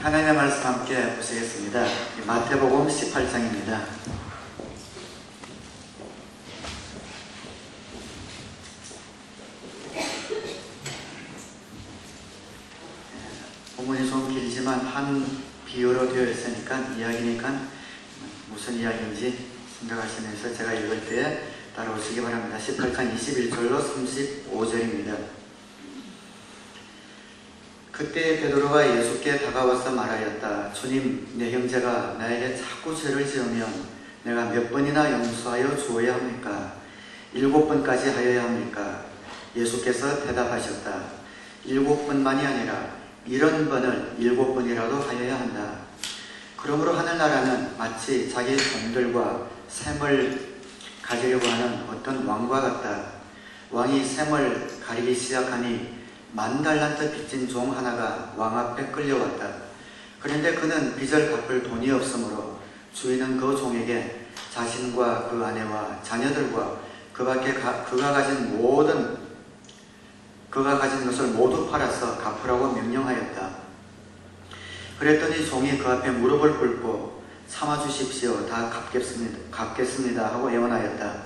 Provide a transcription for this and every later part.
하나님의 말씀 함께 보시겠습니다. 마태복음 18장입니다. 본문이 좀 길지만 한 비유로 되어 있으니까 이야기니까 무슨 이야기인지 생각하시면서 제가 읽을 때에 따라오시기 바랍니다. 18장 21절로 35절입니다. 그때 베드로가 예수께 다가와서 말하였다. 주님, 내 형제가 나에게 자꾸 죄를 지으면 내가 몇 번이나 용서하여 주어야 합니까? 7번까지 하여야 합니까? 예수께서 대답하셨다. 7번만이 아니라 70번을 7번이라도 하여야 한다. 그러므로 하늘나라는 마치 자기 종들과 샘을 가지려고 하는 어떤 왕과 같다. 왕이 샘을 가리기 시작하니 10,000달란트 빚진 종 하나가 왕 앞에 끌려왔다. 그런데 그는 빚을 갚을 돈이 없으므로 주인은 그 종에게 자신과 그 아내와 자녀들과 그가 가진 것을 모두 팔아서 갚으라고 명령하였다. 그랬더니 종이 그 앞에 무릎을 꿇고 참아주십시오. 다 갚겠습니다 하고 애원하였다.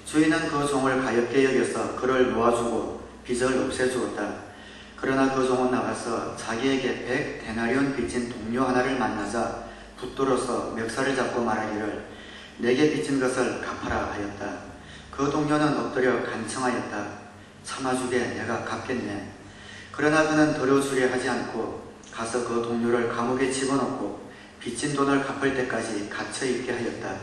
주인은 그 종을 가엾게 여겨서 그를 놓아주고 빚을 없애주었다. 그러나 그 종은 나가서 자기에게 100데나리온 빚진 동료 하나를 만나자 붙들어서 멱살을 잡고 말하기를 내게 빚진 것을 갚아라 하였다. 그 동료는 엎드려 간청하였다. 참아주게 내가 갚겠네. 그러나 그는 들어주려 하지 않고 가서 그 동료를 감옥에 집어넣고 빚진 돈을 갚을 때까지 갇혀있게 하였다.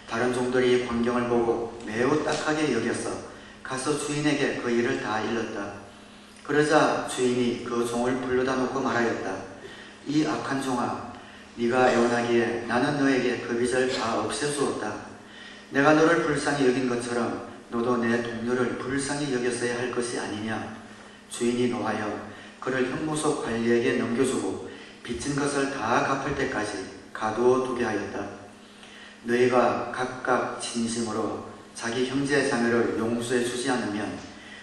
다른 종들이 이 광경을 보고 매우 딱하게 여겨서 가서 주인에게 그 일을 다 일렀다. 그러자 주인이 그 종을 불러다 놓고 말하였다. 이 악한 종아, 네가 애원하기에 나는 너에게 그 빚을 다 없애주었다. 내가 너를 불쌍히 여긴 것처럼 너도 내 동료를 불쌍히 여겼어야 할 것이 아니냐. 주인이 노하여 그를 형무소 관리에게 넘겨주고 빚진 것을 다 갚을 때까지 가두어 두게 하였다. 너희가 각각 진심으로 자기 형제 자매를 용서해 주지 않으면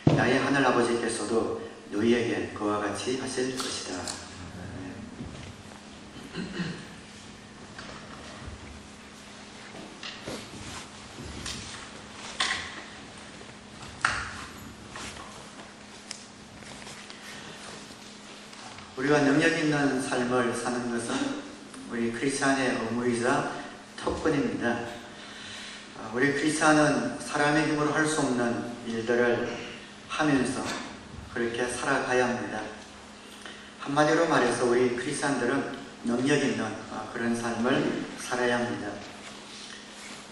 나의 하늘아버지께서도 너희에게 그와 같이 하실 것이다. 우리가 능력 있는 삶을 사는 것은 우리 크리스찬의 의무이자 특권입니다. 우리 크리스찬은 사람의 힘으로 할 수 없는 일들을 하면서 그렇게 살아가야 합니다. 한마디로 말해서 우리 크리스찬들은 능력 있는 그런 삶을 살아야 합니다.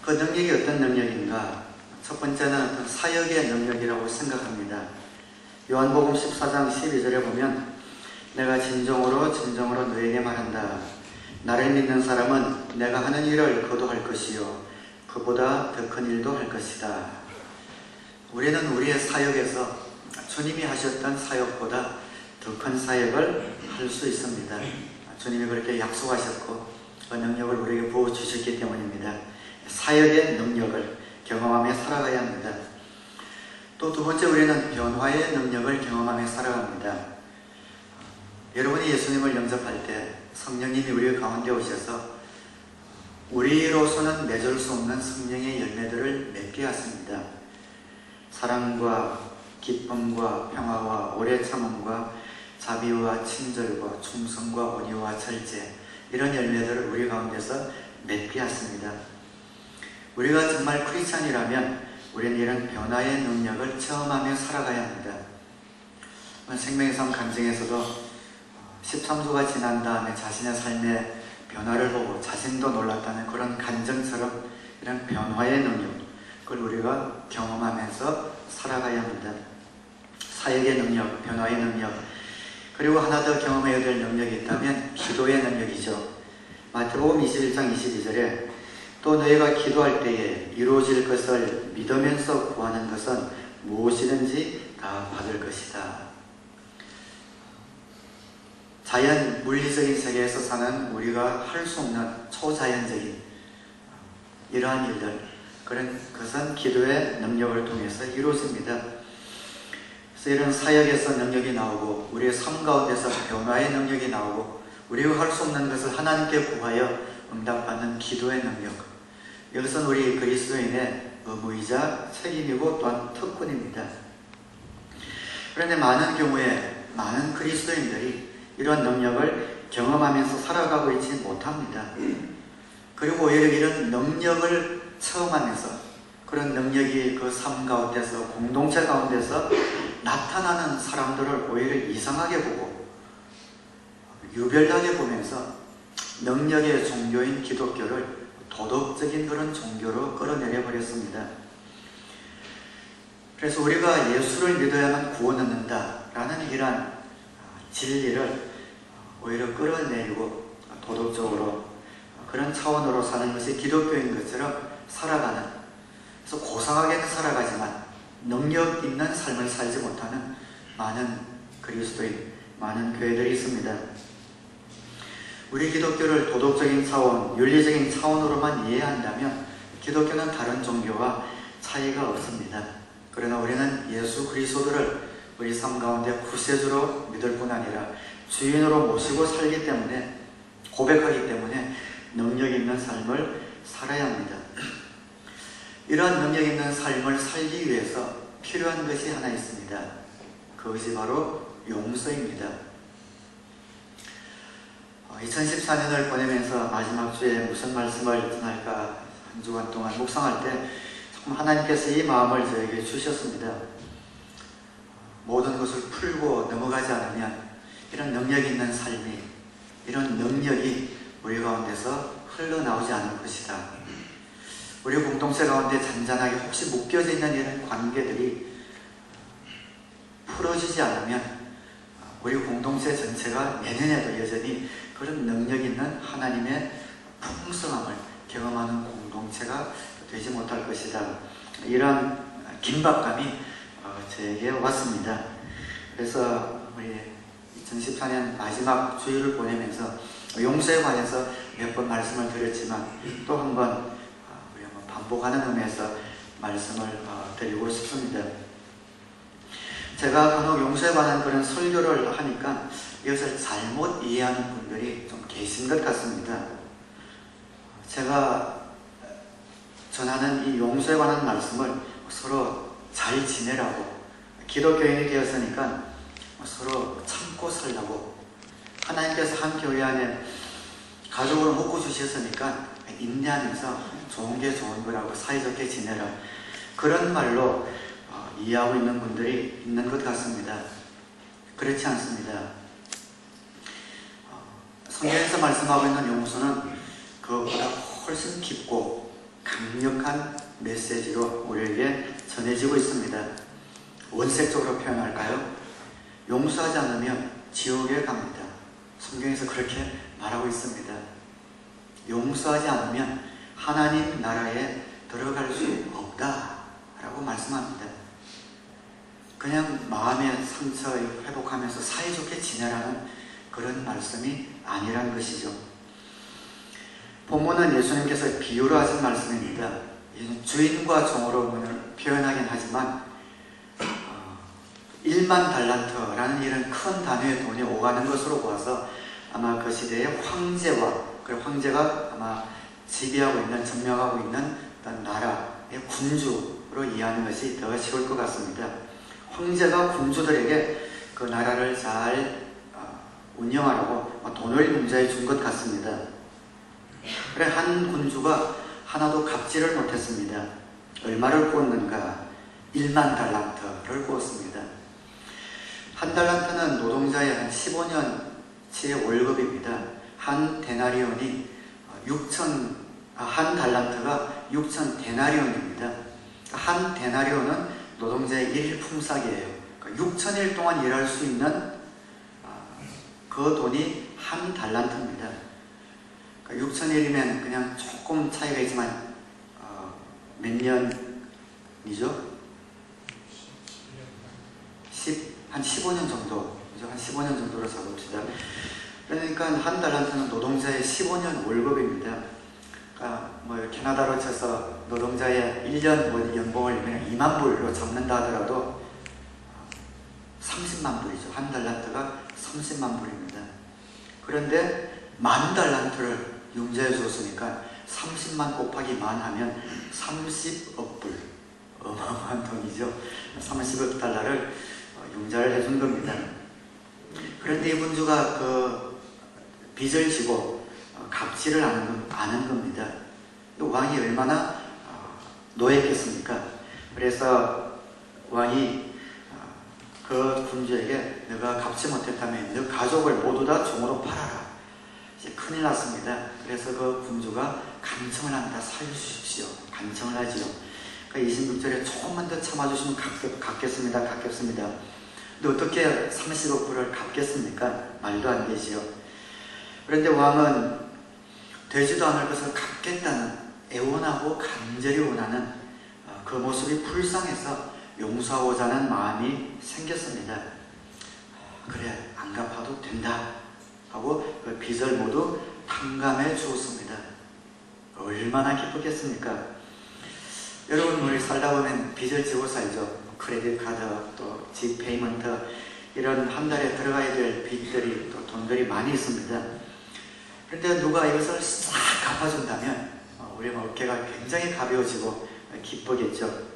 그 능력이 어떤 능력인가? 첫 번째는 어떤 사역의 능력이라고 생각합니다. 요한복음 14장 12절에 보면 내가 진정으로 너에게 말한다. 나를 믿는 사람은 내가 하는 일을 그도 할 것이요 그보다 더 큰 일도 할 것이다. 우리는 우리의 사역에서 주님이 하셨던 사역보다 더 큰 사역을 할 수 있습니다. 주님이 그렇게 약속하셨고 그 능력을 우리에게 부어주셨기 때문입니다. 사역의 능력을 경험하며 살아가야 합니다. 또 두 번째, 우리는 변화의 능력을 경험하며 살아갑니다. 여러분이 예수님을 영접할 때 성령님이 우리 가운데 오셔서 우리로서는 맺을 수 없는 성령의 열매들을 맺게 하십니다. 사랑과 기쁨과 평화와 오래 참음과 자비와 친절과 충성과 온유와 절제, 이런 열매들을 우리 가운데서 맺게 하십니다. 우리가 정말 크리스찬이라면 우리는 이런 변화의 능력을 체험하며 살아가야 합니다. 생명의 삶 간증에서도 13주가 지난 다음에 자신의 삶에 변화를 보고 자신도 놀랐다는 그런 간증처럼 이런 변화의 능력, 그걸 우리가 경험하면서 살아가야 합니다. 사역의 능력, 변화의 능력, 그리고 하나 더 경험해야 될 능력이 있다면 기도의 능력이죠. 마태복음 21장 22절에 또 너희가 기도할 때에 이루어질 것을 믿으면서 구하는 것은 무엇이든지 다 받을 것이다. 자연, 물리적인 세계에서 사는 우리가 할 수 없는 초자연적인 이러한 일들, 그런 것은 기도의 능력을 통해서 이루어집니다. 그래서 이런 사역에서 능력이 나오고 우리의 삶 가운데서 변화의 능력이 나오고 우리가 할 수 없는 것을 하나님께 구하여 응답받는 기도의 능력. 이것은 우리 그리스도인의 의무이자 책임이고 또한 특권입니다. 그런데 많은 경우에 많은 그리스도인들이 이런 능력을 경험하면서 살아가고 있지 못합니다. 그리고 오히려 이런 능력을 체험하면서 그런 능력이 그 삶 가운데서 공동체 가운데서 나타나는 사람들을 오히려 이상하게 보고 유별나게 보면서 능력의 종교인 기독교를 도덕적인 그런 종교로 끌어내려 버렸습니다. 그래서 우리가 예수를 믿어야만 구원 얻는다 라는 이러한 진리를 오히려 끌어내리고 도덕적으로 그런 차원으로 사는 것이 기독교인 것처럼 살아가는, 그래서 고상하게는 살아가지만 능력 있는 삶을 살지 못하는 많은 그리스도인, 많은 교회들이 있습니다. 우리 기독교를 도덕적인 차원, 윤리적인 차원으로만 이해한다면 기독교는 다른 종교와 차이가 없습니다. 그러나 우리는 예수 그리스도를 우리 삶 가운데 구세주로 믿을 뿐 아니라 주인으로 모시고 살기 때문에, 고백하기 때문에 능력 있는 삶을 살아야 합니다. 이러한 능력 있는 삶을 살기 위해서 필요한 것이 하나 있습니다. 그것이 바로 용서입니다. 2014년을 보내면서 마지막 주에 무슨 말씀을 전할까 한 주간 동안 묵상할 때 참 하나님께서 이 마음을 저에게 주셨습니다. 모든 것을 풀고 넘어가지 않으면 이런 능력 있는 삶이, 이런 능력이 우리 가운데서 흘러나오지 않을 것이다. 우리 공동체 가운데 잔잔하게 혹시 묶여져 있는 이런 관계들이 풀어지지 않으면 우리 공동체 전체가 내년에도 여전히 그런 능력 있는 하나님의 풍성함을 경험하는 공동체가 되지 못할 것이다. 이런 긴박감이 저에게 왔습니다. 그래서 우리 2014년 마지막 주일을 보내면서 용서에 관해서 몇 번 말씀을 드렸지만 또 한 번 우리 한번 반복하는 의미에서 말씀을 드리고 싶습니다. 제가 간혹 용서에 관한 그런 설교를 하니까 이것을 잘못 이해하는 분들이 좀 계신 것 같습니다. 제가 전하는 이 용서에 관한 말씀을 서로 잘 지내라고, 기독교인이 되었으니까 서로 참고 살라고, 하나님께서 한 교회 안에 가족으로 묶어주셨으니까 인내하면서 좋은 게 좋은 거라고 사이좋게 지내라, 그런 말로 이해하고 있는 분들이 있는 것 같습니다. 그렇지 않습니다. 성경에서 말씀하고 있는 용서는 그것보다 훨씬 깊고 강력한 메시지로 우리에게 전해지고 있습니다. 원색적으로 표현할까요? 용서하지 않으면 지옥에 갑니다. 성경에서 그렇게 말하고 있습니다. 용서하지 않으면 하나님 나라에 들어갈 수 없다 라고 말씀합니다. 그냥 마음의 상처 회복하면서 사이좋게 지내라는 그런 말씀이 아니란 것이죠. 본문은 예수님께서 비유로 하신 말씀입니다. 주인과 종으로 표현하긴 하지만 1만 달란트라는 이런 큰 단위의 돈이 오가는 것으로 보아서 아마 그 시대의 황제와, 그 황제가 아마 지배하고 있는, 점령하고 있는 어떤 나라의 군주로 이해하는 것이 더 쉬울 것 같습니다. 황제가 군주들에게 그 나라를 잘 운영하라고 돈을 문자에 준 것 같습니다. 그래, 한 군주가 하나도 갚지를 못했습니다. 얼마를 꾸었는가? 1만 달란트를 꾸었습니다. 한 달란트는 노동자의 한 15년치의 월급입니다. 한 데나리온이 한 달란트가 6천 데나리온입니다. 한 데나리온은 노동자의 일일 품삯이에요. 6천일 동안 일할 수 있는 그 돈이 한 달란트입니다. 6천일이면 그냥 조금 차이가 있지만 몇 년이죠? 한 15년 정도, 한 15년 정도로 잡읍시다. 그러니까 한 달란트는 노동자의 15년 월급입니다. 그러니까 캐나다로 쳐서 노동자의 1년 연봉을 그냥 2만 불로 잡는다 하더라도 30만 불이죠. 한 달란트가 30만 불입니다. 그런데 10,000달란트를 융자해 주었으니까 30만 곱하기 만 하면 30억 불, 어마어마한 돈이죠. 30억 달러를 융자를 해준 겁니다. 그런데 이 군주가 그 빚을 지고 갚지를 않은 겁니다. 왕이 얼마나 노했겠습니까? 그래서 왕이 그 군주에게 너가 갚지 못했다면 너 가족을 모두 다 종으로 팔아라. 이제 큰일 났습니다. 그래서 그 군주가 간청을 합니다. 살려주십시오. 간청을 하지요. 그러니까 26절에 조금만 더 참아주시면 갚겠습니다. 갚겠습니다. 근데 어떻게 30억 불을 갚겠습니까? 말도 안 되지요. 그런데 왕은 되지도 않을 것을 갚겠다는 애원하고 간절히 원하는 그 모습이 불쌍해서 용서하고자 하는 마음이 생겼습니다. 그래, 안 갚아도 된다 하고 그 빚을 모두 탕감해 주었습니다. 얼마나 기쁘겠습니까? 여러분, 우리 살다 보면 빚을 지고 살죠. 크레딧 카드, 또 집 페이먼트, 이런 한 달에 들어가야 될 빚들이, 또 돈들이 많이 있습니다. 그런데 누가 이것을 싹 갚아준다면 우리 어깨가 굉장히 가벼워지고 기쁘겠죠.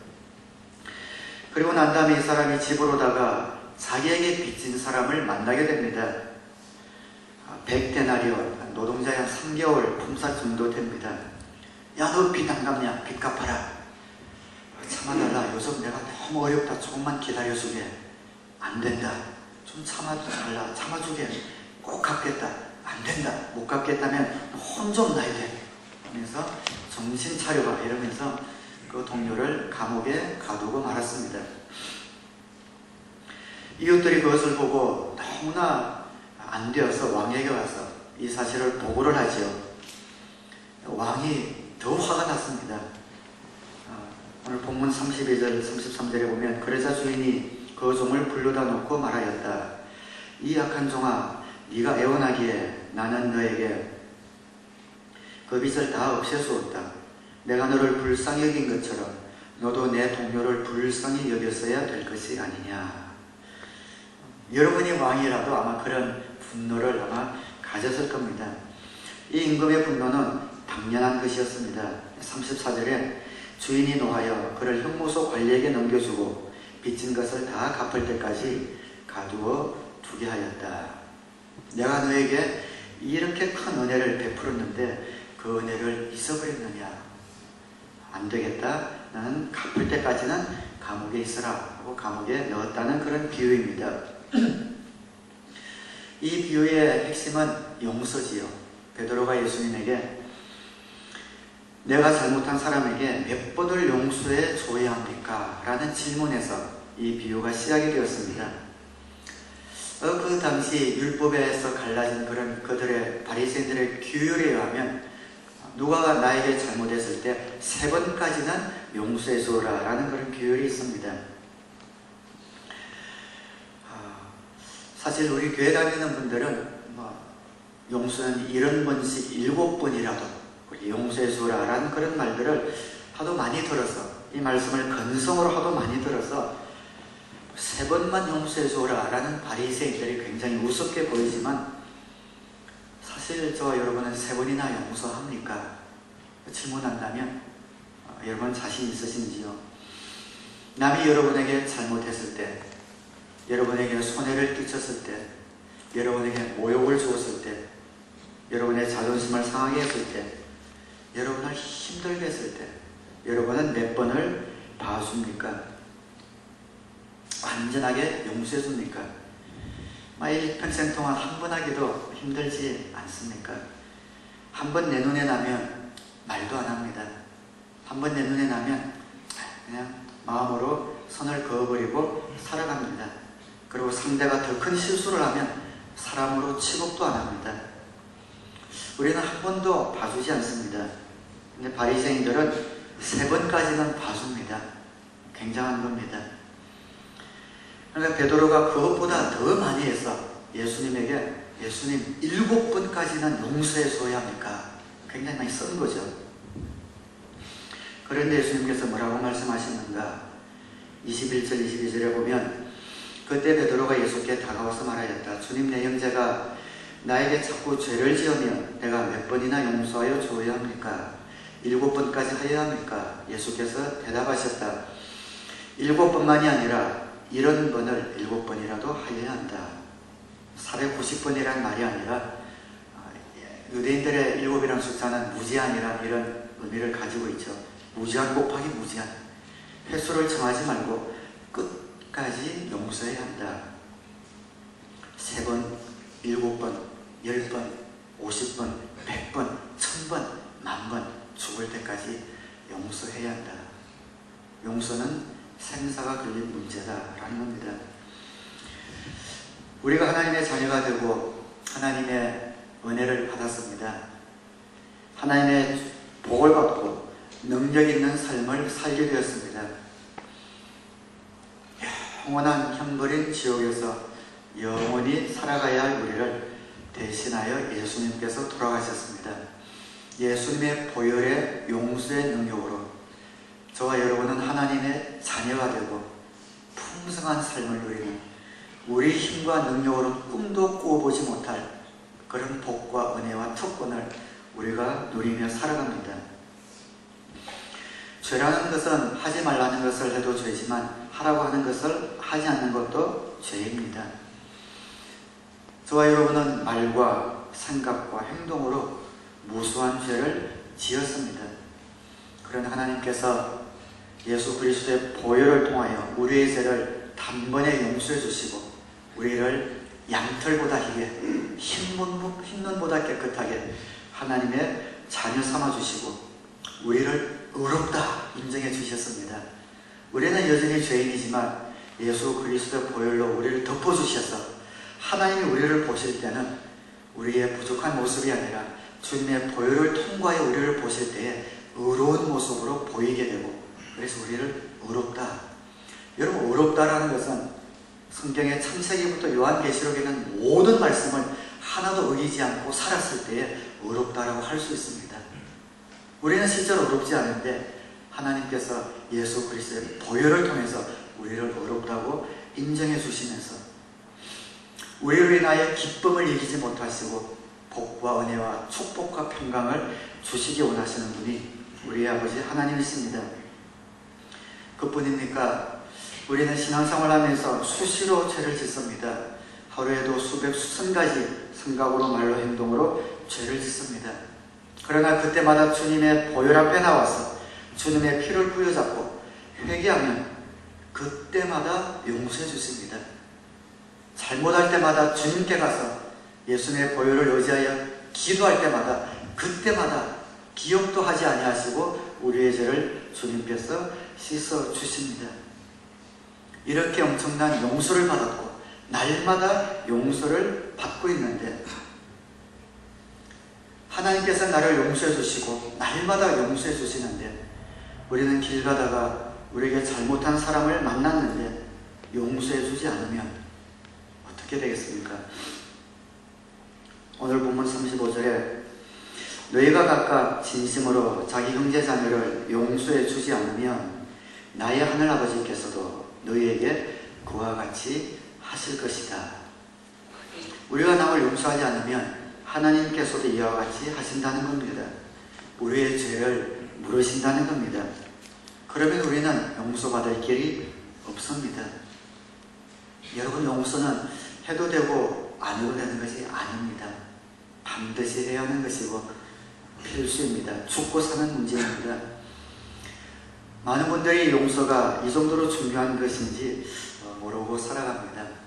그리고 난 다음에 이 사람이 집으로다가 자기에게 빚진 사람을 만나게 됩니다. 100데나리온, 노동자의 한 3개월 품삯 정도 됩니다. 야, 너 빚 안 갚냐? 빚 갚아라. 참아달라. 요즘 내가 너무 어렵다. 조금만 기다려주게. 안 된다. 좀 참아달라. 참아주게. 꼭 갚겠다. 안 된다. 못 갚겠다면 혼 좀 나야 돼. 하면서 정신 차려봐. 이러면서 그 동료를 감옥에 가두고 말았습니다. 이웃들이 그것을 보고 너무나 안 되어서 왕에게 와서 이 사실을 보고를 하지요. 왕이 더 화가 났습니다. 오늘 본문 32절, 33절에 보면 그러자 주인이 그 종을 불러다 놓고 말하였다. 이 약한 종아, 네가 애원하기에 나는 너에게 그 빚을 다 없애주었다. 내가 너를 불쌍히 여긴 것처럼 너도 내 동료를 불쌍히 여겼어야 될 것이 아니냐. 여러분이 왕이라도 아마 그런 분노를 아마 가졌을 겁니다. 이 임금의 분노는 당연한 것이었습니다. 34절에 주인이 노하여 그를 형무소 관리에게 넘겨주고 빚진 것을 다 갚을 때까지 가두어 두게 하였다. 내가 너에게 이렇게 큰 은혜를 베풀었는데 그 은혜를 잊어버렸느냐? 안 되겠다. 나는 갚을 때까지는 감옥에 있으라 하고 감옥에 넣었다는 그런 비유입니다. 이 비유의 핵심은 용서지요. 베드로가 예수님에게 내가 잘못한 사람에게 몇 번을 용서해 줘야 합니까? 라는 질문에서 이 비유가 시작이 되었습니다. 그 당시 율법에서 갈라진 그런 그들의 바리새인들의 규율에 의하면 누가 나에게 잘못했을 때 3번까지는 용서해 주어라 라는 그런 규율이 있습니다. 사실 우리 교회 다니는 분들은 용서는 70번씩 7번이라도 용서해 주어라 라는 그런 말들을 하도 많이 들어서, 이 말씀을 건성으로 하도 많이 들어서 3번만 용서해 주어라 라는 바리새인들이 굉장히 우습게 보이지만 사실 저 여러분은 3번이나 용서합니까? 질문한다면 여러분 자신 있으신지요? 남이 여러분에게 잘못했을 때, 여러분에게 손해를 끼쳤을 때, 여러분에게 모욕을 주었을 때, 여러분의 자존심을 상하게 했을 때, 여러분을 힘들게 했을 때 여러분은 몇 번을 봐줍니까? 완전하게 용서해 줍니까? 일평생 동안 한 번 하기도 힘들지 않습니까? 한 번 내 눈에 나면 말도 안 합니다. 한 번 내 눈에 나면 그냥 마음으로 선을 그어버리고 살아갑니다. 그리고 상대가 더 큰 실수를 하면 사람으로 취급도 안 합니다. 우리는 한 번도 봐주지 않습니다. 근데 바리새인들은 3번까지는 봐줍니다. 굉장한 겁니다. 그러니까 베드로가 그것보다 더 많이 해서 예수님에게 예수님 7번까지는 용서해 줘야 합니까? 굉장히 많이 쓴 거죠. 그런데 예수님께서 뭐라고 말씀하시는가? 21절 22절에 보면 그때 베드로가 예수께 다가와서 말하였다. 주님, 내 형제가 나에게 자꾸 죄를 지으면 내가 몇 번이나 용서하여 주어야 합니까? 7번까지 하여야 합니까? 예수께서 대답하셨다. 7번만이 아니라 70번을 7번이라도 하여야 한다. 490번이라는 말이 아니라 유대인들의 7이라는 숫자는 무제한이라는 이런 의미를 가지고 있죠. 무제한 곱하기 무제한. 횟수를 정하지 말고 끝까지 용서해야 한다. 3번, 7번, 10번, 50번, 100번, 1000번, 10,000번 죽을 때까지 용서해야 한다. 용서는 생사가 걸린 문제다라는 겁니다. 우리가 하나님의 자녀가 되고 하나님의 은혜를 받았습니다. 하나님의 복을 받고 능력 있는 삶을 살게 되었습니다. 영원한 형벌인 지옥에서 영원히 살아가야 할 우리를 대신하여 예수님께서 돌아가셨습니다. 예수님의 보혈의 용서의 능력으로 저와 여러분은 하나님의 자녀가 되고 풍성한 삶을 누리는, 우리 힘과 능력으로 꿈도 꾸어보지 못할 그런 복과 은혜와 특권을 우리가 누리며 살아갑니다. 죄라는 것은 하지 말라는 것을 해도 죄지만 하라고 하는 것을 하지 않는 것도 죄입니다. 저와 여러분은 말과 생각과 행동으로 무수한 죄를 지었습니다. 그러나 하나님께서 예수 그리스도의 보혈을 통하여 우리의 죄를 단번에 용서해 주시고 우리를 양털보다 희게 흰눈보다 깨끗하게 하나님의 자녀 삼아 주시고 우리를 의롭다 인정해 주셨습니다. 우리는 여전히 죄인이지만 예수 그리스도의 보혈로 우리를 덮어주셔서 하나님이 우리를 보실 때는 우리의 부족한 모습이 아니라 주님의 보혈을 통과해 우리를 보실 때에 의로운 모습으로 보이게 되고, 그래서 우리를 의롭다. 여러분, 의롭다라는 것은 성경의 창세기부터 요한계시록에 있는 모든 말씀을 하나도 어기지 않고 살았을 때에 의롭다라고 할 수 있습니다. 우리는 실제로 의롭지 않은데 하나님께서 예수 그리스도의 보혈을 통해서 우리를 의롭다고 인정해 주시면서 우리로 인하여 기쁨을 이기지 못하시고 복과 은혜와 축복과 평강을 주시기 원하시는 분이 우리의 아버지 하나님이십니다. 그뿐입니까? 우리는 신앙생활 하면서 수시로 죄를 짓습니다. 하루에도 수백 수천 가지 생각으로 말로 행동으로 죄를 짓습니다. 그러나 그때마다 주님의 보혈 앞에 나와서 주님의 피를 부여잡고 회개하면 그때마다 용서해 주십니다. 잘못할 때마다 주님께 가서 예수님의 보혈을 의지하여 기도할 때마다 그때마다 기억도 하지 아니하시고 우리의 죄를 주님께서 씻어 주십니다. 이렇게 엄청난 용서를 받았고 날마다 용서를 받고 있는데 하나님께서 나를 용서해 주시고 날마다 용서해 주시는데 우리는 길 가다가 우리에게 잘못한 사람을 만났는데 용서해 주지 않으면 어떻게 되겠습니까? 오늘 본문 35절에 너희가 각각 진심으로 자기 형제 자매를 용서해 주지 않으면 나의 하늘아버지께서도 너희에게 그와 같이 하실 것이다. 우리가 남을 용서하지 않으면 하나님께서도 이와 같이 하신다는 겁니다. 우리의 죄를 물으신다는 겁니다. 그러면 우리는 용서받을 길이 없습니다. 여러분, 용서는 해도 되고 안 해도 되는 것이 아닙니다. 반드시 해야 하는 것이고 필수입니다. 죽고 사는 문제입니다. 많은 분들이 용서가 이 정도로 중요한 것인지 모르고 살아갑니다.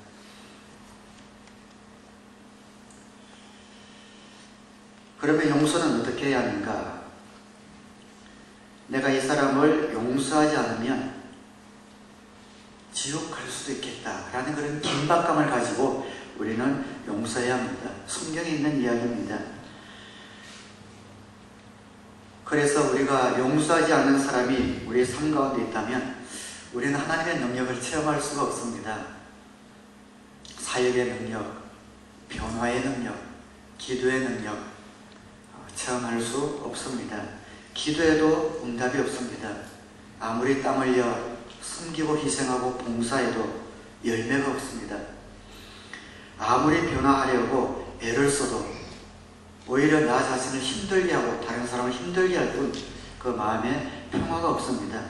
그러면 용서는 어떻게 해야 하는가? 내가 이 사람을 용서하지 않으면 지옥 갈 수도 있겠다라는 그런 긴박감을 가지고 우리는 용서해야 합니다. 성경에 있는 이야기입니다. 그래서 우리가 용서하지 않는 사람이 우리의 삶 가운데 있다면 우리는 하나님의 능력을 체험할 수가 없습니다. 사역의 능력, 변화의 능력, 기도의 능력 체험할 수 없습니다. 기도해도 응답이 없습니다. 아무리 땀 흘려 숨기고 희생하고 봉사해도 열매가 없습니다. 아무리 변화하려고 애를 써도 오히려 나 자신을 힘들게 하고 다른 사람을 힘들게 할 뿐 그 마음에 평화가 없습니다.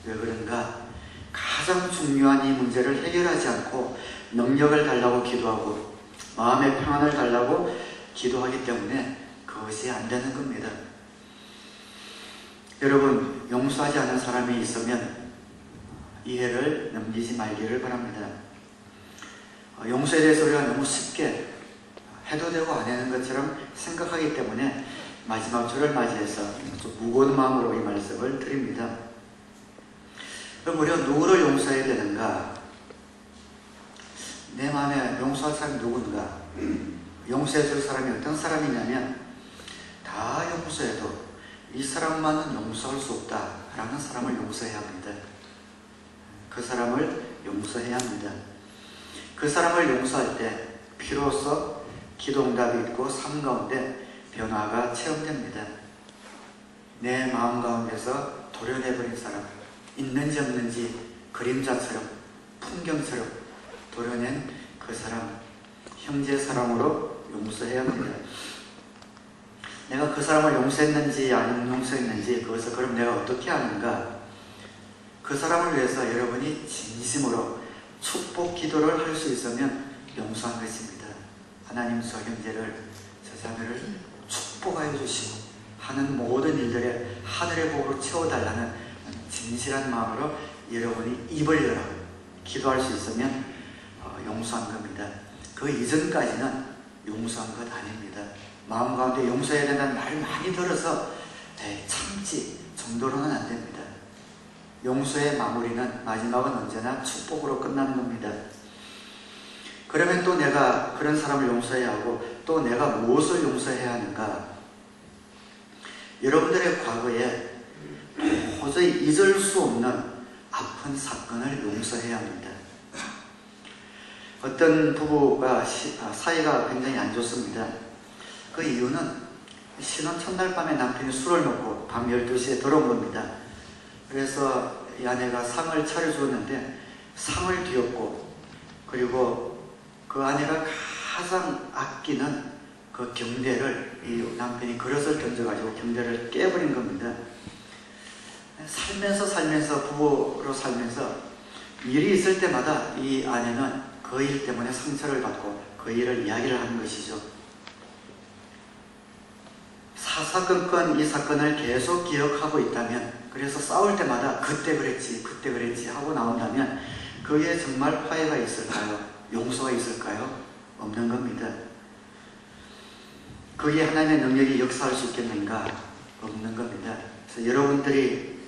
왜 그런가? 가장 중요한 이 문제를 해결하지 않고 능력을 달라고 기도하고 마음의 평안을 달라고 기도하기 때문에 그것이 안 되는 겁니다. 여러분, 용서하지 않는 사람이 있으면 이해를 넘기지 말기를 바랍니다. 용서에 대해서 우리가 너무 쉽게 해도 되고 안 되는 것처럼 생각하기 때문에 마지막 주를 맞이해서 좀 무거운 마음으로 이 말씀을 드립니다. 그럼 우리가 누구를 용서해야 되는가? 내 마음에 용서할 사람이 누군가? 용서해 줄 사람이 어떤 사람이냐면 다 용서해도 이 사람만은 용서할 수 없다라는 사람을 용서해야 합니다. 그 사람을 용서해야 합니다. 그 사람을 용서할 때 비로소 기도응답이 있고 삶 가운데 변화가 체험됩니다. 내 마음 가운데서 도려내버린 사람, 있는지 없는지 그림자처럼 풍경처럼 도려낸 그 사람, 형제 사랑으로 용서해야 합니다. 내가 그 사람을 용서했는지 아니면 용서했는지 그것을 그럼 내가 어떻게 하는가? 그 사람을 위해서 여러분이 진심으로 축복 기도를 할 수 있으면 용서한 것입니다. 하나님 저 형제를 저 자매를 축복하여 주시고 하는 모든 일들에 하늘의 복으로 채워달라는 진실한 마음으로 여러분이 입을 열어 기도할 수 있으면 용서한 겁니다. 그 이전까지는 용서한 것 아닙니다. 마음 가운데 용서해야 된다는 말을 많이 들어서 참지 정도로는 안 됩니다. 용서의 마무리는 마지막은 언제나 축복으로 끝나는 겁니다. 그러면 또 내가 그런 사람을 용서해야 하고 또 내가 무엇을 용서해야 하는가? 여러분들의 과거에 도저히 잊을 수 없는 아픈 사건을 용서해야 합니다. 어떤 부부가 사이가 굉장히 안 좋습니다. 그 이유는 신혼 첫날 밤에 남편이 술을 먹고 밤 12시에 들어온 겁니다. 그래서 이 아내가 상을 차려주었는데 상을 뒤엎고 그리고 그 아내가 가장 아끼는 그 경대를 이 남편이 그릇을 던져가지고 경대를 깨버린 겁니다. 살면서 부부로 살면서 일이 있을 때마다 이 아내는 그 일 때문에 상처를 받고 그 일을 이야기를 하는 것이죠. 사사건건 이 사건을 계속 기억하고 있다면, 그래서 싸울 때마다 그때 그랬지 하고 나온다면 그게 정말 화해가 있을까요? 용서가 있을까요? 없는 겁니다. 그게 하나님의 능력이 역사할 수 있겠는가? 없는 겁니다. 그래서 여러분들이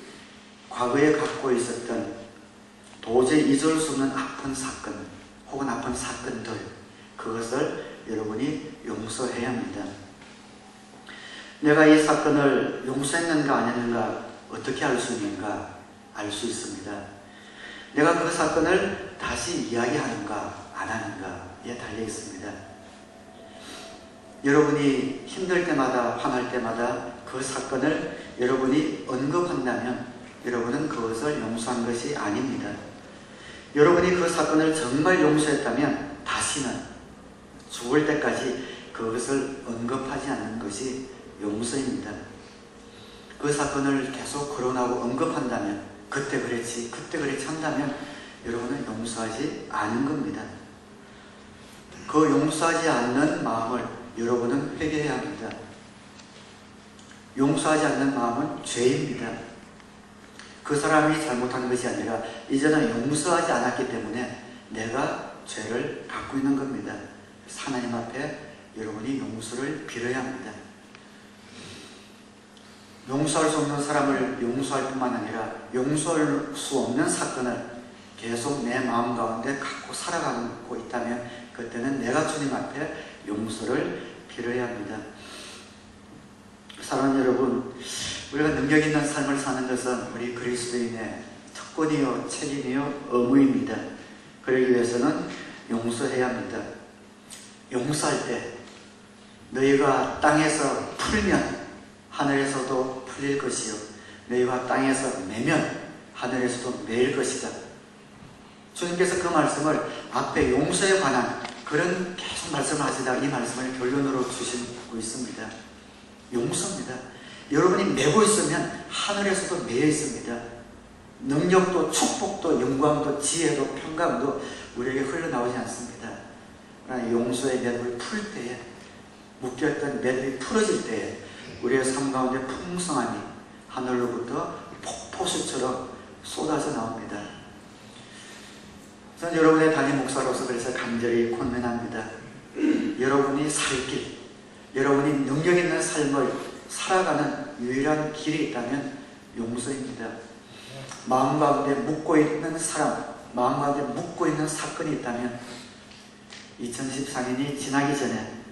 과거에 갖고 있었던 도저히 잊을 수 없는 아픈 사건 혹은 아픈 사건들, 그것을 여러분이 용서해야 합니다. 내가 이 사건을 용서했는가 안 했는가 어떻게 알 수 있는가? 알 수 있습니다. 내가 그 사건을 다시 이야기하는가 안 하는가에 달려 있습니다. 여러분이 힘들 때마다 화날 때마다 그 사건을 여러분이 언급한다면 여러분은 그것을 용서한 것이 아닙니다. 여러분이 그 사건을 정말 용서했다면 다시는 죽을 때까지 그것을 언급하지 않는 것이 용서입니다. 그 사건을 계속 거론하고 언급한다면 그때 그랬지 한다면 여러분은 용서하지 않은 겁니다. 그 용서하지 않는 마음을 여러분은 회개해야 합니다. 용서하지 않는 마음은 죄입니다. 그 사람이 잘못한 것이 아니라 이제는 용서하지 않았기 때문에 내가 죄를 갖고 있는 겁니다. 하나님 앞에 여러분이 용서를 빌어야 합니다. 용서할 수 없는 사람을 용서할 뿐만 아니라 용서할 수 없는 사건을 계속 내 마음 가운데 갖고 살아가고 있다면 그때는 내가 주님 앞에 용서를 빌어야 합니다. 사랑하는 여러분, 우리가 능력 있는 삶을 사는 것은 우리 그리스도인의 특권이요 책임이요 의무입니다. 그러기 위해서는 용서해야 합니다. 용서할 때 너희가 땅에서 풀면 하늘에서도 풀릴 것이요 너희가 땅에서 매면 하늘에서도 매일 것이다. 주님께서 그 말씀을 앞에 용서에 관한 그 그런 계속 말씀을 하시다가 이 말씀을 결론으로 주시고 있습니다. 용서입니다. 여러분이 메고 있으면 하늘에서도 매여 있습니다. 능력도 축복도 영광도 지혜도 평강도 우리에게 흘러나오지 않습니다. 그러나 용서의 맷을 풀 때에, 묶였던 맷이 풀어질 때에 우리의 삶 가운데 풍성함이 하늘로부터 폭포수처럼 쏟아져 나옵니다. 저는 여러분의 담임 목사로서 그래서 간절히 권면합니다. 여러분이 살 길, 여러분이 능력 있는 삶을 살아가는 유일한 길이 있다면 용서입니다. 마음 가운데 묻고 있는 사람, 마음 가운데 묻고 있는 사건이 있다면 2014년이 지나기 전에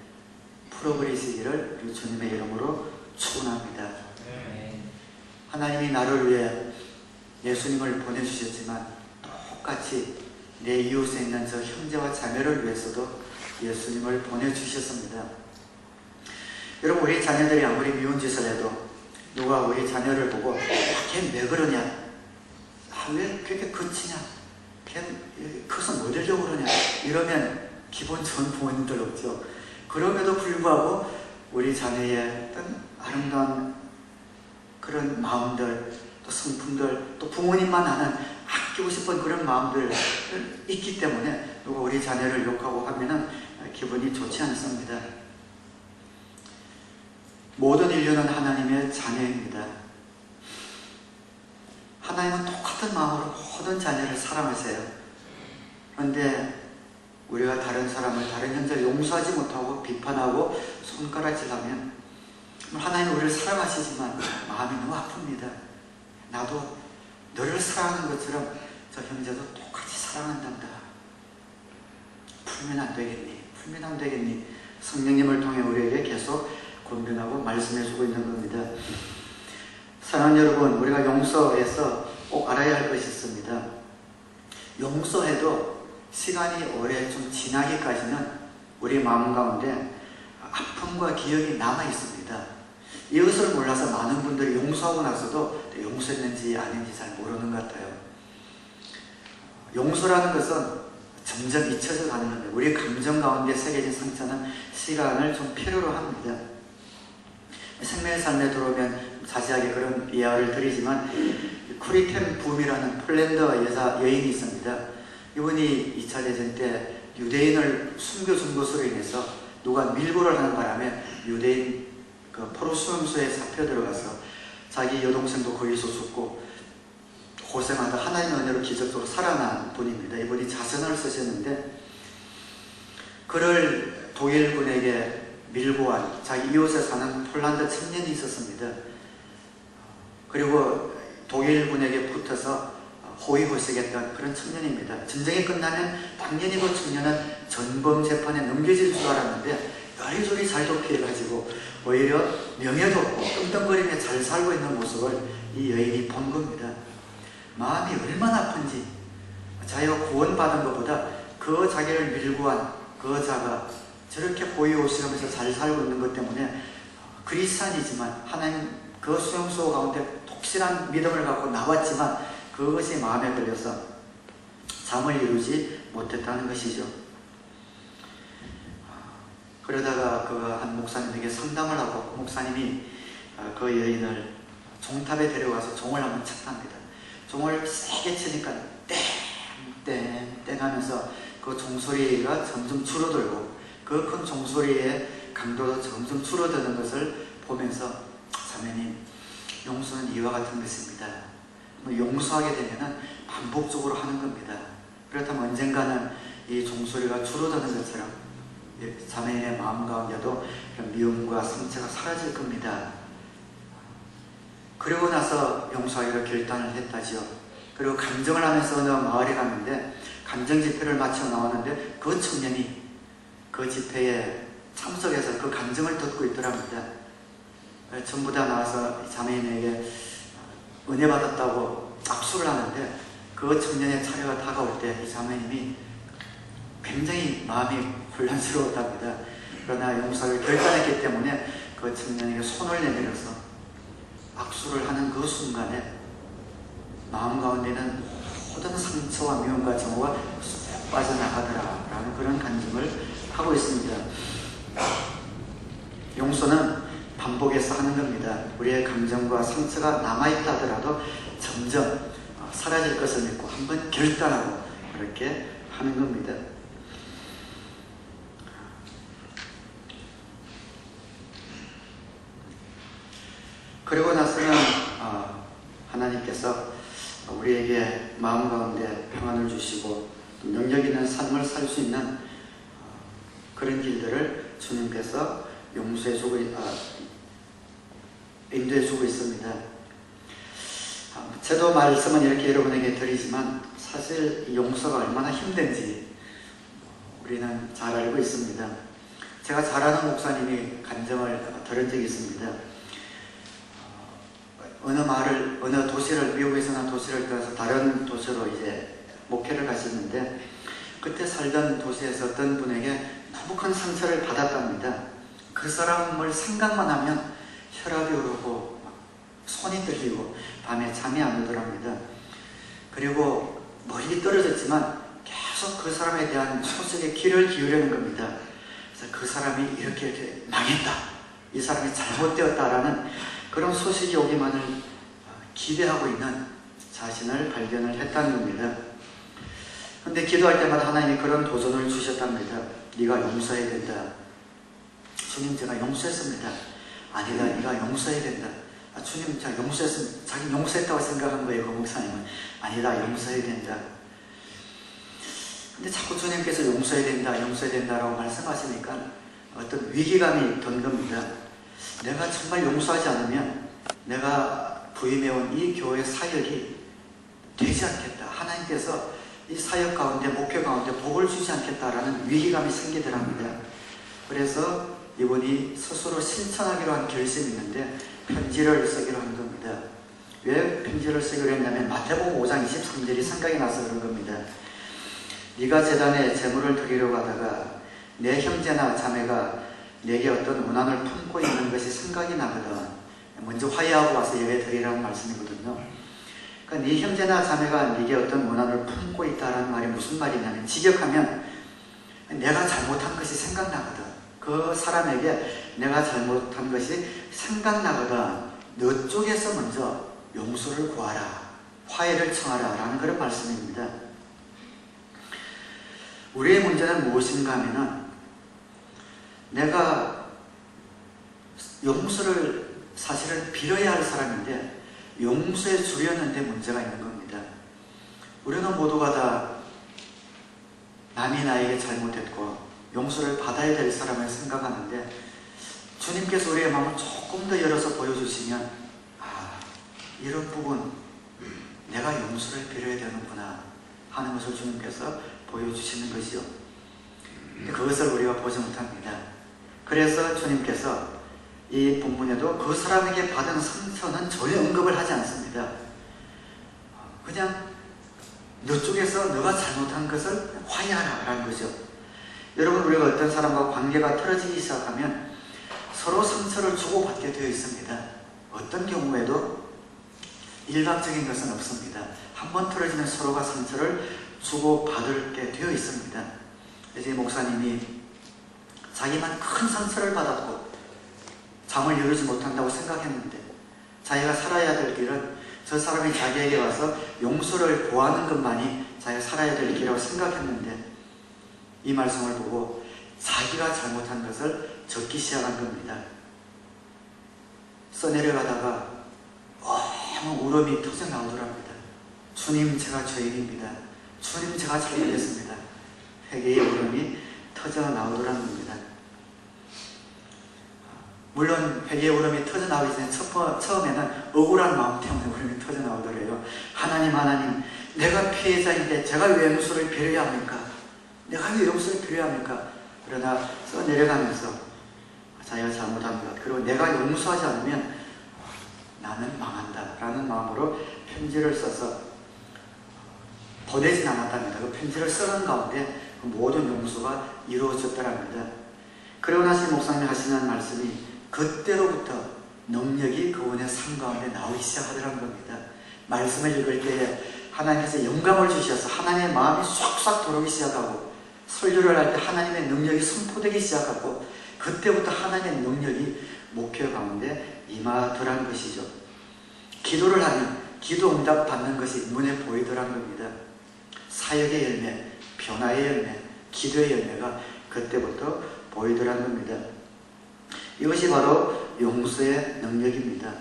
풀어버리시기를 우리 주님의 이름으로 축원합니다. 하나님이 나를 위해 예수님을 보내주셨지만 똑같이 내 이웃에 있는 저 형제와 자매를 위해서도 예수님을 보내주셨습니다. 여러분, 우리 자녀들이 아무리 미운 짓을 해도 누가 우리 자녀를 보고 걔 왜 그러냐, 왜 그렇게 거치냐, 걔 커서 뭐 되려고 그러냐 이러면 기분 좋은 부모님들 없죠. 그럼에도 불구하고 우리 자녀의 어떤 아름다운 그런 마음들, 또 성품들, 또 부모님만 아는 아끼고 싶은 그런 마음들 있기 때문에 누가 우리 자녀를 욕하고 하면은 기분이 좋지 않습니다. 모든 인류는 하나님의 자녀입니다. 하나님은 똑같은 마음으로 모든 자녀를 사랑하세요. 그런데 우리가 다른 사람을, 다른 형제를 용서하지 못하고 비판하고 손가락질하면 하나님은 우리를 사랑하시지만 마음이 너무 아픕니다. 나도 너를 사랑하는 것처럼 저 형제도 똑같이 사랑한단다. 풀면 안 되겠니? 풀면 안 되겠니? 성령님을 통해 우리에게 계속 권면하고 말씀해주고 있는 겁니다. 사랑하는 여러분, 우리가 용서해서 꼭 알아야 할 것이 있습니다. 용서해도 시간이 오래 좀 지나기까지는 우리 마음 가운데 아픔과 기억이 남아 있습니다. 이것을 몰라서 많은 분들이 용서하고 나서도 용서했는지 아닌지 잘 모르는 것 같아요. 용서라는 것은 점점 잊혀져 가는 겁니다. 우리 감정 가운데 새겨진 상처는 시간을 좀 필요로 합니다. 생명의 삶에 들어오면 자세하게 그런 이야기를 드리지만, 쿠리템 붐이라는 폴란드 여인이 있습니다. 이분이 2차 대전 때 유대인을 숨겨준 것으로 인해서 누가 밀고를 하는 바람에 유대인 포로 수용소에 잡혀 들어가서 자기 여동생도 거기서 죽고 고생하다 하나님의 은혜로 기적적으로 살아난 분입니다. 이분이 자선을 쓰셨는데, 그를 독일군에게 밀고 한 자기 이웃에 사는 폴란드 청년이 있었습니다. 그리고 독일군에게 붙어서 호위호색했던 그런 청년입니다. 전쟁이 끝나면 당연히 그 청년은 전범 재판에 넘겨질 줄 알았는데 요리조리 잘 도피해가지고 오히려 명예도 없고 끙끙거리며 잘 살고 있는 모습을 이 여인이 본 겁니다. 마음이 얼마나 아픈지, 자기가 구원받은 것보다 그 자기를 밀고 한 그 자가 저렇게 호위호식하면서 잘 살고 있는 것 때문에 그리스찬이지만 하나님 그 수용소 가운데 독실한 믿음을 갖고 나왔지만 그것이 마음에 걸려서 잠을 이루지 못했다는 것이죠. 그러다가 그 한 목사님에게 상담을 하고 목사님이 그 여인을 종탑에 데려가서 종을 한번 쳤답니다. 종을 세게 치니까 땡땡땡 하면서 그 종소리가 점점 줄어들고 그 큰 종소리의 강도도 점점 줄어드는 것을 보면서, 자매님, 용서는 이와 같은 것입니다. 용서하게 되면 반복적으로 하는 겁니다. 그렇다면 언젠가는 이 종소리가 줄어드는 것처럼 자매의 마음 가운데도 미움과 상처가 사라질 겁니다. 그리고 나서 용서하기로 결단을 했다지요. 그리고 간증을 하면서 어느 마을에 갔는데 간증 집회를 마치고 나왔는데 그 청년이 그 집회에 참석해서 그 간증을 듣고 있더랍니다. 전부 다 나와서 자매인에게 은혜 받았다고 악수를 하는데 그 청년의 차례가 다가올 때 이 자매님이 굉장히 마음이 혼란스러웠답니다. 그러나 용서를 결단했기 때문에 그 청년에게 손을 내밀어서 악수를 하는 그 순간에 마음 가운데는 모든 상처와 미움과 정오가 쑥 빠져나가더라 라는 그런 간증을 하고 있습니다. 용서는 반복해서 하는 겁니다. 우리의 감정과 상처가 남아있다 하더라도 점점 사라질 것을 믿고 한번 결단하고 그렇게 하는 겁니다. 그리고 나서는 하나님께서 우리에게 마음 가운데 평안을 주시고 또 능력 있는 삶을 살 수 있는 그런 길들을 주님께서 인도해주고 있습니다. 저도 말씀은 이렇게 여러분에게 드리지만 사실 이 용서가 얼마나 힘든지 우리는 잘 알고 있습니다. 제가 잘 아는 목사님이 간증을 들은 적이 있습니다. 어느 도시를, 미국에서는 도시를 떠나서 다른 도시로 이제 목회를 가셨는데, 그때 살던 도시에서 어떤 분에게 너무 큰 상처를 받았답니다. 그 사람을 생각만 하면 혈압이 오르고 손이 떨리고 밤에 잠이 안 오더랍니다. 그리고 멀리 떨어졌지만 계속 그 사람에 대한 소식에 귀를 기울이는 겁니다. 그래서 그 사람이 이렇게 망했다, 이 사람이 잘못되었다라는 그런 소식이 오기만을 기대하고 있는 자신을 발견을 했다는 겁니다. 근데 기도할 때마다 하나님이 그런 도전을 주셨답니다. 네가 용서해야 된다. 주님, 제가 용서했습니다. 아니다, 네가 용서해야 된다. 주님, 제가 용서했습니다. 자기 용서했다고 생각한 거예요, 그 목사님은. 아니다, 용서해야 된다. 근데 자꾸 주님께서 용서해야 된다라고 말씀하시니까 어떤 위기감이 든 겁니다. 내가 정말 용서하지 않으면 내가 부임해온 이 교회 사역이 되지 않겠다. 하나님께서 이 사역 가운데, 목회 가운데 복을 주지 않겠다라는 위기감이 생기더랍니다. 그래서 이분이 스스로 실천하기로 한 결심이 있는데 편지를 쓰기로 한 겁니다. 왜 편지를 쓰기로 했냐면 마태복음 5장 23절이 생각이 나서 그런 겁니다. 네가 제단에 제물을 드리려고 하다가 내 형제나 자매가 내게 어떤 원한을 품고 있는 것이 생각이 나거든. 먼저 화해하고 와서 예배 드리라는 말씀이거든요. 그러니까 네 형제나 자매가 네게 어떤 원한을 품고 있다는 말이 무슨 말이냐면, 직역하면 내가 잘못한 것이 생각나거든. 그 사람에게 내가 잘못한 것이 생각나거든. 너 쪽에서 먼저 용서를 구하라, 화해를 청하라 라는 그런 말씀입니다. 우리의 문제는 무엇인가 하면은 내가 용서를 사실은 빌어야 할 사람인데 용서해 주려는데 문제가 있는 겁니다. 우리는 모두가 다 남이 나에게 잘못했고 용서를 받아야 될 사람을 생각하는데, 주님께서 우리의 마음을 조금 더 열어서 보여주시면 이런 부분 내가 용서를 빌어야 되는구나 하는 것을 주님께서 보여주시는 것이요. 근데 그것을 우리가 보지 못합니다. 그래서 주님께서 이 본문에도 그 사람에게 받은 상처는 전혀 언급을 하지 않습니다. 그냥 너 쪽에서 너가 잘못한 것을 화해하라 라는 거죠. 여러분, 우리가 어떤 사람과 관계가 틀어지기 시작하면 서로 상처를 주고받게 되어 있습니다. 어떤 경우에도 일방적인 것은 없습니다. 한번 틀어지면 서로가 상처를 주고받게 되어 있습니다. 그래서 이 목사님이 자기만 큰 상처를 받았고 잠을 이루지 못한다고 생각했는데, 자기가 살아야 될 길은 저 사람이 자기에게 와서 용서를 구하는 것만이 자기가 살아야 될 길이라고 생각했는데, 이 말씀을 보고 자기가 잘못한 것을 적기 시작한 겁니다. 써내려가다가 너무 울음이 터져 나오더랍니다. 주님, 제가 죄인입니다. 주님, 제가 잘못했습니다. 회개의 울음이 터져 나오더라는 겁니다. 물론 회개의 울음이 터져 나오기 전에 처음에는 억울한 마음 때문에 울음이 터져 나오더래요. 하나님, 내가 피해자인데 제가 왜 용서를 빌어야 합니까? 내가 왜 용서를 빌어야 합니까? 그러나 써내려가면서 자기가 잘못한 것, 그리고 내가 용서하지 않으면 나는 망한다 라는 마음으로 편지를 써서 보내진 않았답니다. 그 편지를 쓰는 가운데 모든 용서가 이루어졌더랍니다. 그러고 나서 목사님이 하시는 말씀이 그때로부터 능력이 그분의 삶 가운데 나오기 시작하더라는 겁니다. 말씀을 읽을 때에 하나님께서 영감을 주셔서 하나님의 마음이 쏙쏙 들어오기 시작하고 설교를 할 때 하나님의 능력이 선포되기 시작하고 그때부터 하나님의 능력이 목회 가운데 임하더란 것이죠. 기도를 하면 기도 응답 받는 것이 눈에 보이더란 겁니다. 사역의 열매, 변화의 열매, 기도의 열매가 그때부터 보이더란 겁니다. 이것이 바로 용서의 능력입니다.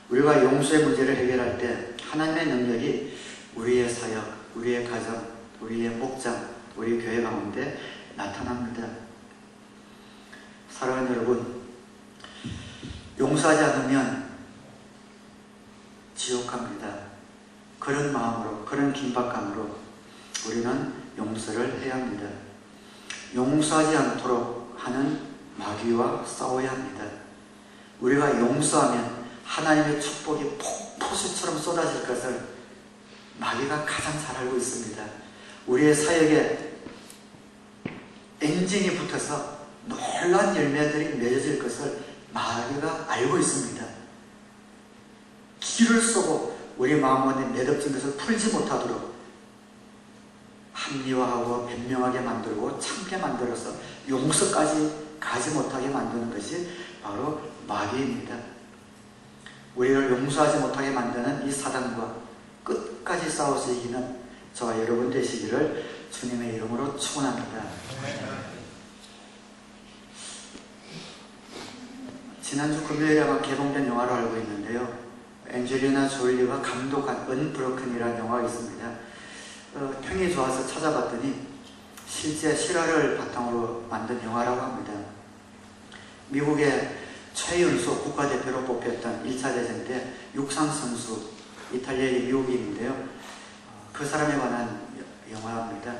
우리가 용서의 문제를 해결할 때 하나님의 능력이 우리의 사역, 우리의 가정, 우리의 목장, 우리 교회 가운데 나타납니다. 사랑하는 여러분, 용서하지 않으면 지옥합니다. 그런 마음으로, 그런 긴박감으로 우리는 용서를 해야 합니다. 용서하지 않도록 하는 마귀와 싸워야 합니다. 우리가 용서하면 하나님의 축복이 폭포수처럼 쏟아질 것을 마귀가 가장 잘 알고 있습니다. 우리의 사역에 엔진이 붙어서 놀라운 열매들이 맺어질 것을 마귀가 알고 있습니다. 기를 쏘고 우리 마음 안에 매듭진 것을 풀지 못하도록 합리화하고 변명하게 만들고 참게 만들어서 용서까지 가지 못하게 만드는 것이 바로 마귀입니다. 우리를 용서하지 못하게 만드는 이 사단과 끝까지 싸워서 이기는 저와 여러분 되시기를 주님의 이름으로 축원합니다. 지난주 금요일에 아마 개봉된 영화로 알고 있는데요. 앤젤리나 졸리가 감독한 언브로큰이라는 영화가 있습니다. 평이 좋아서 찾아봤더니 실제 실화를 바탕으로 만든 영화라고 합니다. 미국의 최연소 국가대표로 뽑혔던 1차 대전 때 육상선수, 이탈리아의 미국인인데요. 그 사람에 관한 영화입니다.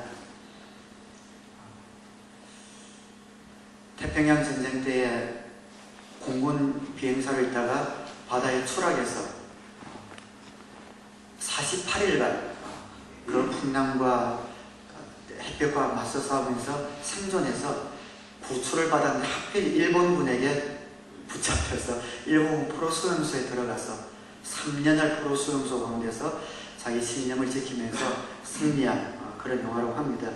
태평양 전쟁 때에 공군 비행사를 있다가 바다에 추락해서 48일간 그 풍랑과 햇볕과 맞서 싸우면서 생존해서 구출을 받았는데 하필 일본군에게 붙잡혀서 일본 프로 수용소에 들어가서 3년을 프로 수용소 가운데서 자기 신념을 지키면서 승리한 그런 영화라고 합니다.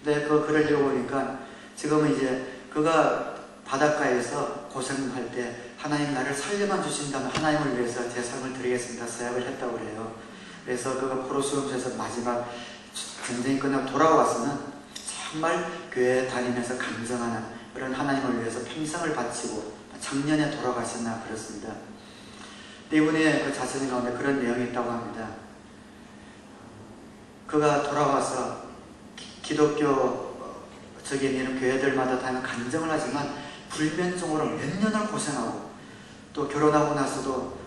근데 그 글을 읽어보니까 지금은 이제 그가 바닷가에서 고생할 때 하나님 나를 살려만 주신다면 하나님을 위해서 제 삶을 드리겠습니다 서약을 했다고 그래요. 그래서 그가 프로 수용소에서 마지막 전쟁이 끝나고 돌아와서는 정말 교회에 다니면서 감정하는 그런 하나님을 위해서 평생을 바치고 작년에 돌아가셨나 그렇습니다. 이분의 그 자신 가운데 그런 내용이 있다고 합니다. 그가 돌아와서 기독교적인 이런 교회들마다 다니는 간증을 하지만 불면증으로 몇 년을 고생하고 또 결혼하고 나서도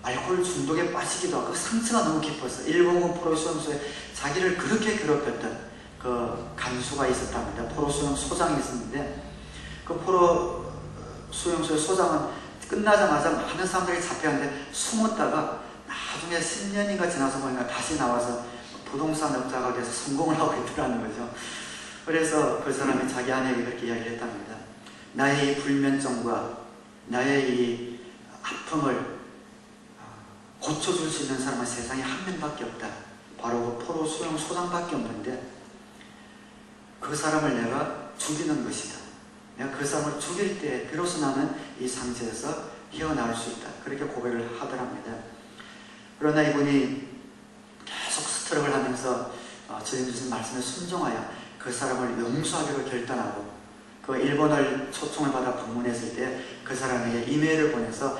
알코올 중독에 빠지기도 하고 그 상처가 너무 깊어서 일본군 프로수용소에 자기를 그렇게 괴롭혔던 그 간수가 있었답니다. 프로수용 소장이 있었는데 그 프로수용소의 소장은 끝나자마자 많은 사람들이 잡혀갔는데 숨었다가 나중에 10년인가 지나서 보니까 다시 나와서 부동산 업자가 돼서 성공을 하고 있더라는 거죠. 그래서 그 사람이 자기 아내에게 그렇게 이야기를 했답니다. 나의 이 불면증과 나의 이 아픔을 고쳐줄 수 있는 사람은 세상에 한 명밖에 없다. 바로 그 포로 수용 소장밖에 없는데 그 사람을 내가 죽이는 것이다. 내가 그 사람을 죽일 때 비로소 나는 이 상처에서 헤어나올 수 있다. 그렇게 고백을 하더랍니다. 그러나 이분이 계속 스트럭을 하면서 주님 주신 말씀에 순종하여 그 사람을 용서하기로 결단하고 그 일본을 초청을 받아 방문했을 때 그 사람에게 이메일을 보내서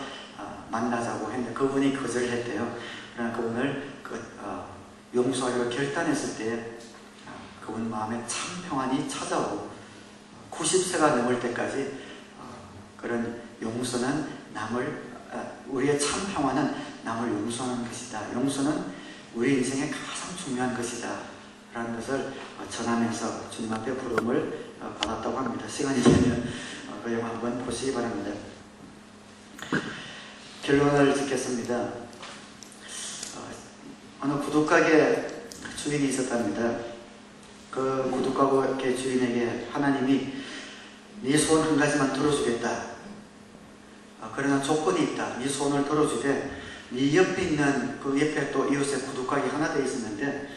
만나자고 했는데 그분이 거절했대요. 그러나 그분을 용서하기로 결단했을 때 그분 마음에 참 평안이 찾아오고 90세가 넘을 때까지 그런 용서는 우리의 참 평안은 남을 용서하는 것이다. 용서는 우리 인생의 가장 중요한 것이다. 라는 것을 전하면서 주님 앞에 부름을 받았다고 합니다. 시간이 되면 그 영화 한번 보시기 바랍니다. 결론을 짓겠습니다. 어느 구두가게 주인이 있었답니다. 그 구두가게 주인에게 하나님이 네 소원 한 가지만 들어주겠다. 그러나 조건이 있다. 네 소원을 들어주되 네 옆에 있는 그 옆에 또 이웃에 구두가게 하나 더 있었는데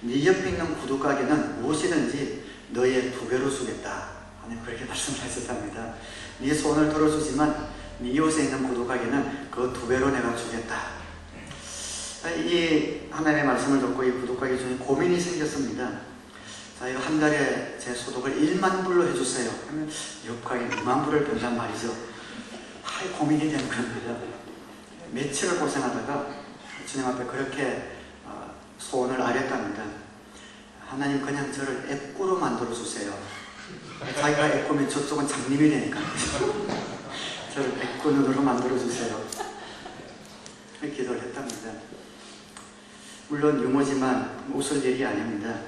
네 옆에 있는 구두가게는 무엇이든지 너의 2배로 주겠다. 하나님 그렇게 말씀하셨답니다. 네 소원을 들어주지만 네 이웃에 있는 부족하게는 그 2배로 내가 주겠다. 이 하나님의 말씀을 듣고 이 부족하게 중에 고민이 생겼습니다. 자, 이거 한 달에 제 소득을 1만 불로 해주세요. 하면 역하게 2만 불을 든단 말이죠. 고민이 되는 겁니다. 며칠을 고생하다가 주님 앞에 그렇게 소원을 아렸답니다. 하나님 그냥 저를 애꾸로 만들어 주세요. 자기가 애꾸면 저쪽은 장님이 되니까 저를 애꾸 눈으로 만들어 주세요. 기도를 했답니다. 물론 유머지만 웃을 일이 아닙니다.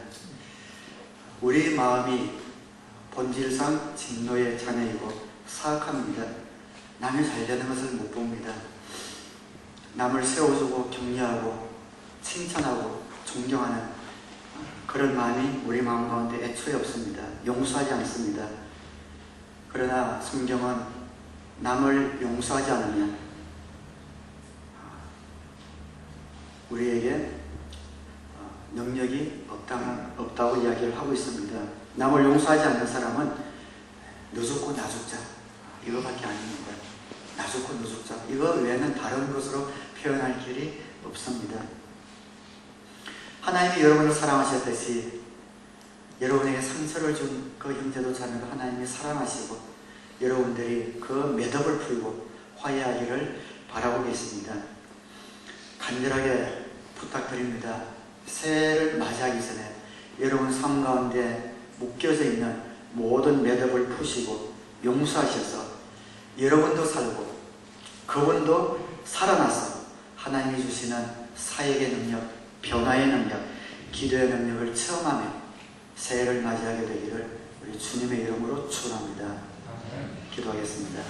우리 마음이 본질상 진노의 자녀이고 사악합니다. 남이 잘 되는 것을 못 봅니다. 남을 세워주고 격려하고 칭찬하고 존경하는 그런 마음이 우리 마음 가운데 애초에 없습니다. 용서하지 않습니다. 그러나 성경은 남을 용서하지 않으면 우리에게 능력이 없다고 이야기를 하고 있습니다. 남을 용서하지 않는 사람은 너 죽고 나 죽자 이거밖에 아닙니다. 나 죽고 너 죽자 이거 외에는 다른 것으로 표현할 길이 없습니다. 하나님이 여러분을 사랑하셨듯이 여러분에게 상처를 준 그 형제도 자매도 하나님이 사랑하시고 여러분들이 그 매듭을 풀고 화해하기를 바라고 계십니다. 간절하게 부탁드립니다. 새해를 맞이하기 전에 여러분 삶 가운데 묶여져 있는 모든 매듭을 푸시고 용서하셔서 여러분도 살고 그분도 살아나서 하나님이 주시는 사역의 능력, 변화의 능력, 기도의 능력을 체험하며 새해를 맞이하게 되기를 우리 주님의 이름으로 축원합니다. 기도하겠습니다.